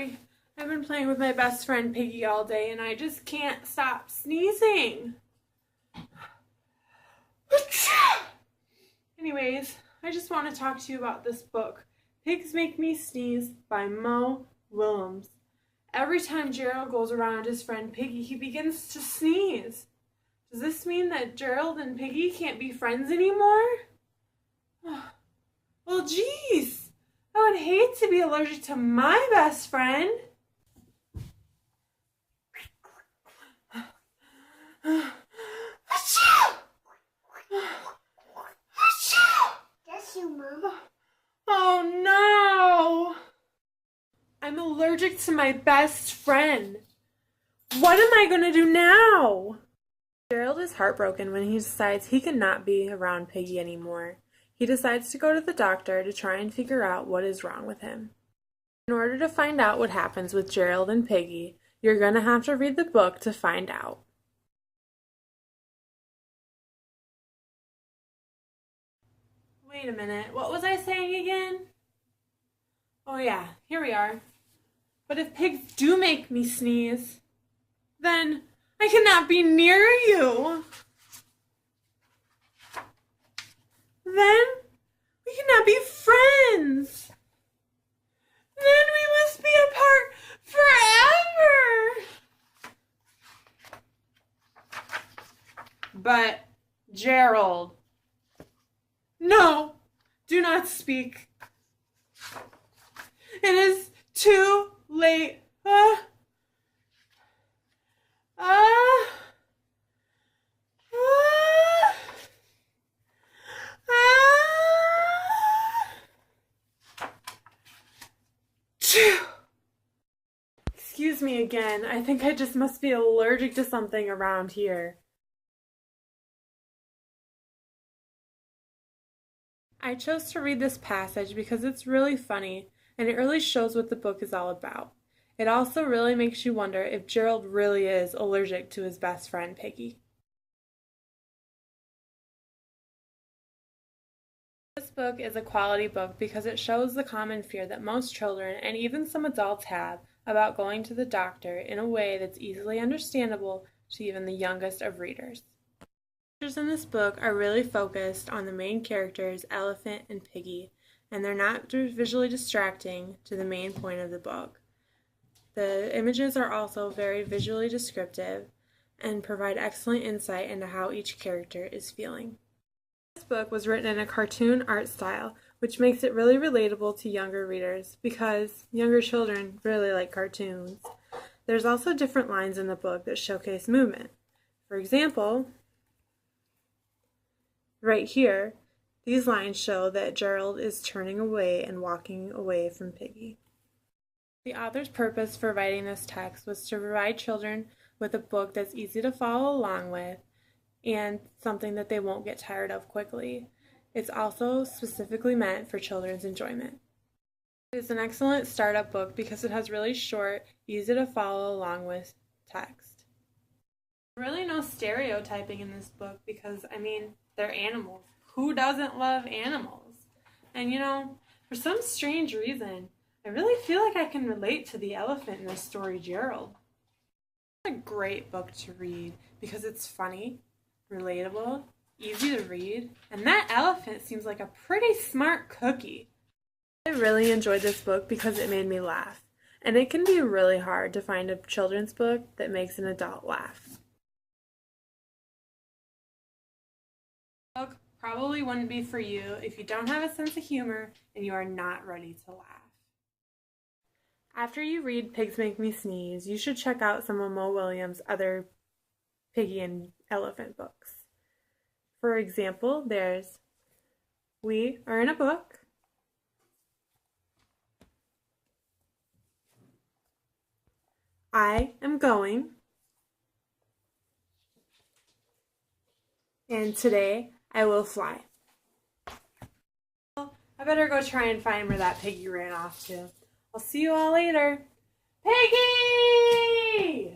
sorry. I've been playing with my best friend Piggy all day and I just can't stop sneezing. Anyways, I just want to talk to you about this book, Pigs Make Me Sneeze by Mo Willems. Every time Gerald goes around his friend Piggy, he begins to sneeze. Does this mean that Gerald and Piggy can't be friends anymore? Well, geez, I would hate to be allergic to my best friend. That's you, Mom. Oh no! I'm allergic to my best friend. What am I going to do now? Gerald is heartbroken when he decides he cannot be around Piggy anymore. He decides to go to the doctor to try and figure out what is wrong with him. In order to find out what happens with Gerald and Piggy, you're going to have to read the book to find out. Wait a minute, what was I saying again? Oh yeah, here we are. But if pigs do make me sneeze, then I cannot be near you. Then we cannot be friends. Then we must be apart forever. But Gerald, no, do not speak. It is too late. Excuse me again. I think I just must be allergic to something around here. I chose to read this passage because it's really funny and it really shows what the book is all about. It also really makes you wonder if Gerald really is allergic to his best friend Piggy. This book is a quality book because it shows the common fear that most children and even some adults have about going to the doctor in a way that's easily understandable to even the youngest of readers. The pictures in this book are really focused on the main characters, Elephant and Piggy, and they're not visually distracting to the main point of the book. The images are also very visually descriptive and provide excellent insight into how each character is feeling. This book was written in a cartoon art style, which makes it really relatable to younger readers because younger children really like cartoons. There's also different lines in the book that showcase movement. For example, right here, these lines show that Gerald is turning away and walking away from Piggy. The author's purpose for writing this text was to provide children with a book that's easy to follow along with and something that they won't get tired of quickly. It's also specifically meant for children's enjoyment. It is an excellent startup book because it has really short, easy to follow along with text. Really no stereotyping in this book because, they're animals. Who doesn't love animals? And for some strange reason, I really feel like I can relate to the elephant in this story, Gerald. It's a great book to read because it's funny, relatable, easy to read, and that elephant seems like a pretty smart cookie. I really enjoyed this book because it made me laugh, and it can be really hard to find a children's book that makes an adult laugh. The book probably wouldn't be for you if you don't have a sense of humor and you are not ready to laugh. After you read Pigs Make Me Sneeze, you should check out some of Mo Willems' other piggy and elephant books. For example, there's We Are in a Book, I Am Going, and Today I Will Fly. Well, I better go try and find where that piggy ran off to. I'll see you all later. Piggy!